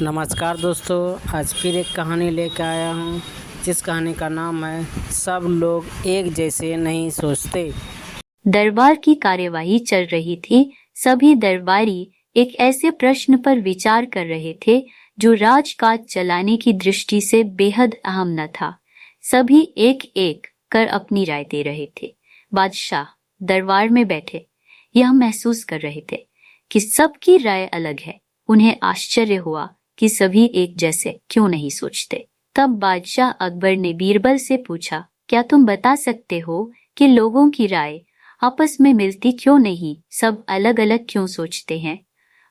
नमस्कार दोस्तों, आज फिर एक कहानी लेकर आया हूँ जिस कहानी का नाम है सब लोग एक जैसे नहीं सोचते। दरबार की कार्यवाही चल रही थी। सभी दरबारी एक ऐसे प्रश्न पर विचार कर रहे थे जो राजकाज चलाने की दृष्टि से बेहद अहम न था। सभी एक एक कर अपनी राय दे रहे थे। बादशाह दरबार में बैठे यह महसूस कर रहे थे कि सबकी राय अलग है। उन्हें आश्चर्य हुआ कि सभी एक जैसे क्यों नहीं सोचते। तब बादशाह अकबर ने बीरबल से पूछा, क्या तुम बता सकते हो कि लोगों की राय आपस में मिलती क्यों नहीं, सब अलग अलग क्यों सोचते हैं?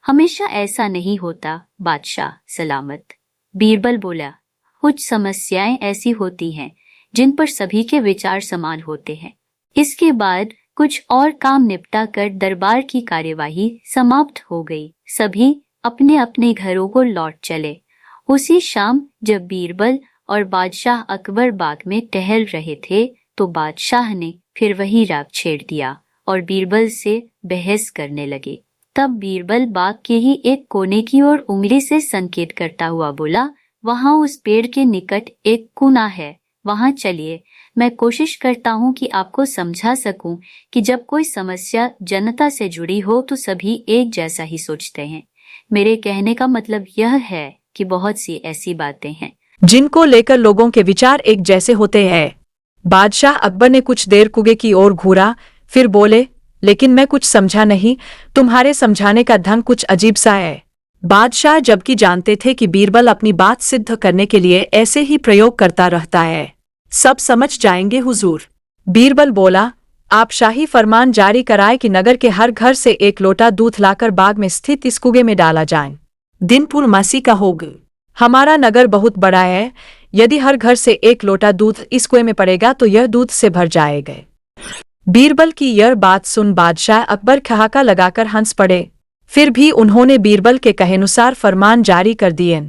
हमेशा ऐसा नहीं होता बादशाह सलामत। बीरबल बोला, कुछ समस्याएं ऐसी होती हैं जिन पर सभी के विचार समान होते हैं। इसके बाद कुछ और काम निपटा कर दरबार की कार्यवाही समाप्त हो गई। सभी अपने अपने घरों को लौट चले। उसी शाम जब बीरबल और बादशाह अकबर बाग में टहल रहे थे तो बादशाह ने फिर वही राग छेड़ दिया और बीरबल से बहस करने लगे। तब बीरबल बाग के ही एक कोने की ओर उंगली से संकेत करता हुआ बोला, वहां उस पेड़ के निकट एक कुआं है, वहां चलिए। मैं कोशिश करता हूं कि आपको समझा सकूं कि जब कोई समस्या जनता से जुड़ी हो तो सभी एक जैसा ही सोचते हैं। मेरे कहने का मतलब यह है कि बहुत सी ऐसी बातें हैं जिनको लेकर लोगों के विचार एक जैसे होते हैं। बादशाह अकबर ने कुछ देर कुएं की ओर घूरा, फिर बोले, लेकिन मैं कुछ समझा नहीं, तुम्हारे समझाने का ढंग कुछ अजीब सा है। बादशाह जबकि जानते थे कि बीरबल अपनी बात सिद्ध करने के लिए ऐसे ही प्रयोग करता रहता है। सब समझ जाएंगे हुजूर। बीरबल बोला, आप शाही फरमान जारी कराए कि नगर के हर घर से एक लोटा दूध लाकर बाग में स्थित इस कुएं में डाला जाए। दिन पूर्णमासी का होगा। हमारा नगर बहुत बड़ा है, यदि हर घर से एक लोटा दूध इस कुएं में पड़ेगा तो यह दूध से भर जाएगा। बीरबल की यह बात सुन बादशाह अकबर ठहाका लगाकर हंस पड़े। फिर भी उन्होंने बीरबल के कहेनुसार फरमान जारी कर दिए।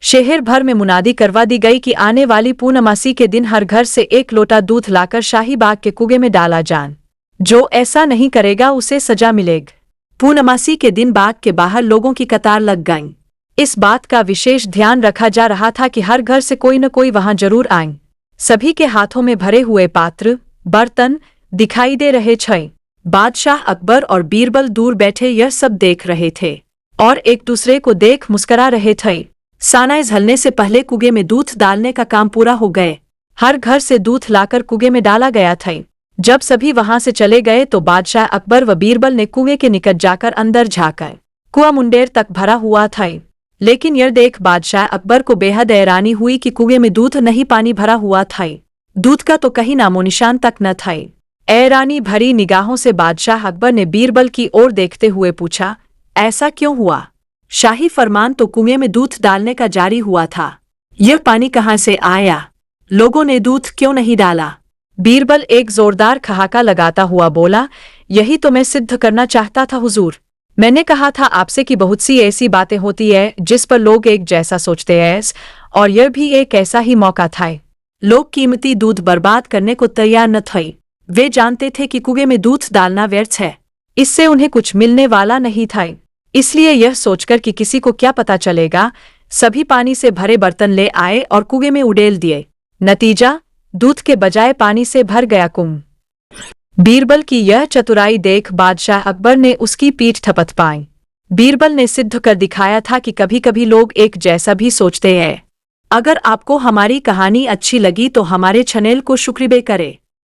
शहर भर में मुनादी करवा दी गई कि आने वाली पूर्णमासी के दिन हर घर से एक लोटा दूध लाकर शाही बाग के कुएं में डाला जाए। जो ऐसा नहीं करेगा उसे सजा मिलेगी। पूर्णमासी के दिन बाग के बाहर लोगों की कतार लग गई। इस बात का विशेष ध्यान रखा जा रहा था कि हर घर से कोई न कोई वहां जरूर आए। सभी के हाथों में भरे हुए पात्र बर्तन दिखाई दे रहे थे। बादशाह अकबर और बीरबल दूर बैठे यह सब देख रहे थे और एक दूसरे को देख मुस्करा रहे थे। सानाए झलने से पहले कुएं में दूध डालने का काम पूरा हो गए। हर घर से दूध लाकर कुएं में डाला गया था। जब सभी वहां से चले गए तो बादशाह अकबर व बीरबल ने कुएं के निकट जाकर अंदर झांका। कुआं मुंडेर तक भरा हुआ था, लेकिन यह देख बादशाह अकबर को बेहद हैरानी हुई कि कुएं में दूध नहीं, पानी भरा हुआ था। दूध का तो कहीं नामो निशान तक न था। हैरानी भरी निगाहों से बादशाह अकबर ने बीरबल की ओर देखते हुए पूछा, ऐसा क्यों हुआ? शाही फरमान तो कुएं में दूध डालने का जारी हुआ था। यह पानी कहाँ से आया? लोगों ने दूध क्यों नहीं डाला? बीरबल एक जोरदार ठहाका लगाता हुआ बोला, यही तो मैं सिद्ध करना चाहता था हुजूर। मैंने कहा था आपसे कि बहुत सी ऐसी बातें होती है जिस पर लोग एक जैसा सोचते हैं, और यह भी एक ऐसा ही मौका था। लोग कीमती दूध बर्बाद करने को तैयार न थे। वे जानते थे कि कुएं में दूध डालना व्यर्थ है, इससे उन्हें कुछ मिलने वाला नहीं था। इसलिए यह सोचकर कि किसी को क्या पता चलेगा, सभी पानी से भरे बर्तन ले आए और कुएं में उड़ेल दिए। नतीजा, दूध के बजाय पानी से भर गया कुआं। बीरबल की यह चतुराई देख बादशाह अकबर ने उसकी पीठ थपथ पाई। बीरबल ने सिद्ध कर दिखाया था कि कभी कभी लोग एक जैसा भी सोचते हैं। अगर आपको हमारी कहानी अच्छी लगी तो हमारे चैनल को सब्सक्राइब करें।